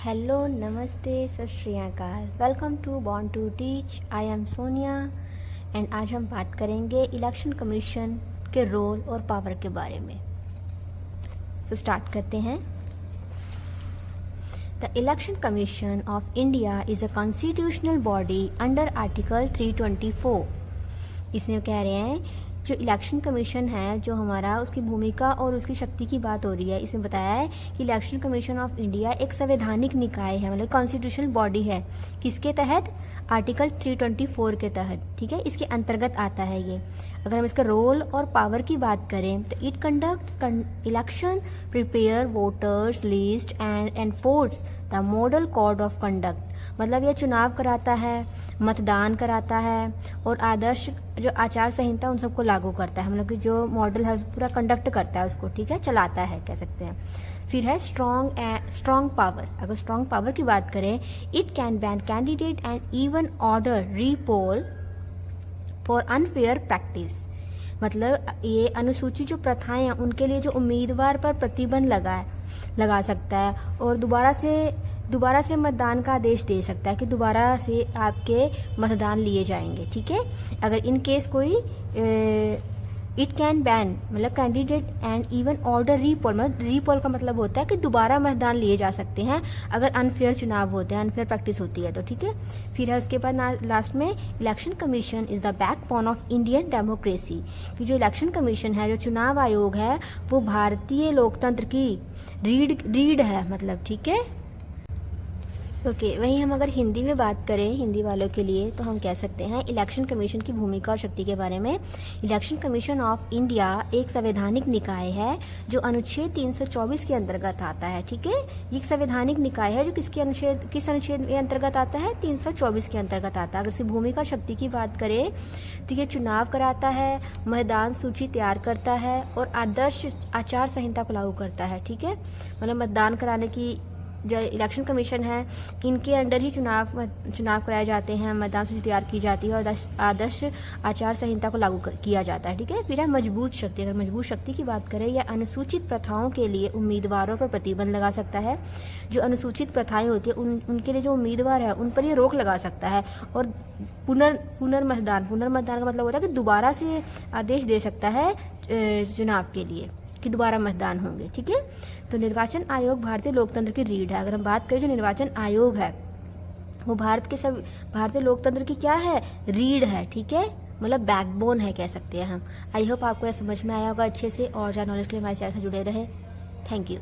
Hello, नमस्ते, सत श्री अकाल। Welcome to born to teach. I am Sonia and आज हम बात करेंगे इलेक्शन कमीशन के रोल और पावर के बारे में। स्टार्ट करते हैं। The election commission of India is a constitutional body under article 324। इसमें कह रहे हैं जो इलेक्शन कमीशन है जो हमारा, उसकी भूमिका और उसकी शक्ति की बात हो रही है। इसमें बताया है कि इलेक्शन कमीशन ऑफ इंडिया एक संवैधानिक निकाय है, मतलब कॉन्स्टिट्यूशनल बॉडी है। किसके तहत? आर्टिकल 324 के तहत। ठीक है, इसके अंतर्गत आता है ये। अगर हम इसका रोल और पावर की बात करें तो it conduct election, prepare voters list and enforce the model code of conduct. मतलब ये चुनाव कराता है, मतदान कराता है और आदर्श जो आचार संहिता उन सबको लागू करता है। मतलब कि जो मॉडल है पूरा कंडक्ट करता है उसको, ठीक है, चलाता है कह सकते हैं। फिर है स्ट्रॉन्ग पावर। अगर स्ट्रॉन्ग पावर की बात करें, it can ban candidate and even order repoll for unfair practice. मतलब ये अनुसूचित जो प्रथाएं हैं उनके लिए जो उम्मीदवार पर प्रतिबंध लगा सकता है और दोबारा से मतदान का आदेश दे सकता है कि दोबारा से आपके मतदान लिए जाएंगे। ठीक है, अगर इन केस कोई इट कैन बैन मतलब candidate and even order repoll. मतलब रीपोल का मतलब होता है कि दोबारा मतदान लिए जा सकते हैं अगर अनफेयर चुनाव होते हैं, अनफेयर प्रैक्टिस होती है तो। ठीक है, फिर है उसके बाद लास्ट में election commission is the backbone of Indian democracy. कि जो इलेक्शन कमीशन है, जो चुनाव आयोग है, वो भारतीय लोकतंत्र की रीढ़ है, मतलब। ठीक है, ओके। वहीं हम अगर हिंदी में बात करें हिंदी वालों के लिए तो हम कह सकते हैं इलेक्शन कमीशन की भूमिका और शक्ति के बारे में। इलेक्शन कमीशन ऑफ इंडिया एक संवैधानिक निकाय है जो अनुच्छेद 324 के अंतर्गत आता है। ठीक है, ये एक संवैधानिक निकाय है जो किस अनुच्छेद के अंतर्गत आता है? 324 के अंतर्गत आता है। अगर इसकी भूमिका शक्ति की बात करें तो ये चुनाव कराता है, मतदान सूची तैयार करता है और आदर्श आचार संहिता को लागू करता है। ठीक है, मतलब मतदान कराने की जो इलेक्शन कमीशन है इनके अंडर ही चुनाव कराए जाते हैं, मतदान सूची तैयार की जाती है और आदर्श आचार संहिता को लागू किया जाता है। ठीक है, फिर है मजबूत शक्ति। अगर मजबूत शक्ति की बात करें, या अनुसूचित प्रथाओं के लिए उम्मीदवारों पर प्रतिबंध लगा सकता है। जो अनुसूचित प्रथाएं होती है उनके लिए जो उम्मीदवार है उन पर ये रोक लगा सकता है। और पुनर्मतदान का मतलब होता है कि दोबारा से आदेश दे सकता है चुनाव के लिए कि दोबारा मतदान होंगे। ठीक है, तो निर्वाचन आयोग भारतीय लोकतंत्र की रीढ़ है। अगर हम बात करें जो निर्वाचन आयोग है वो भारतीय लोकतंत्र की क्या है? रीढ़ है। ठीक है, मतलब बैकबोन है कह सकते हैं हम। आई होप आपको यह समझ में आया होगा अच्छे से, और ज्यादा नॉलेज के लिए हमारे चैनल से जुड़े रहे। Thank you.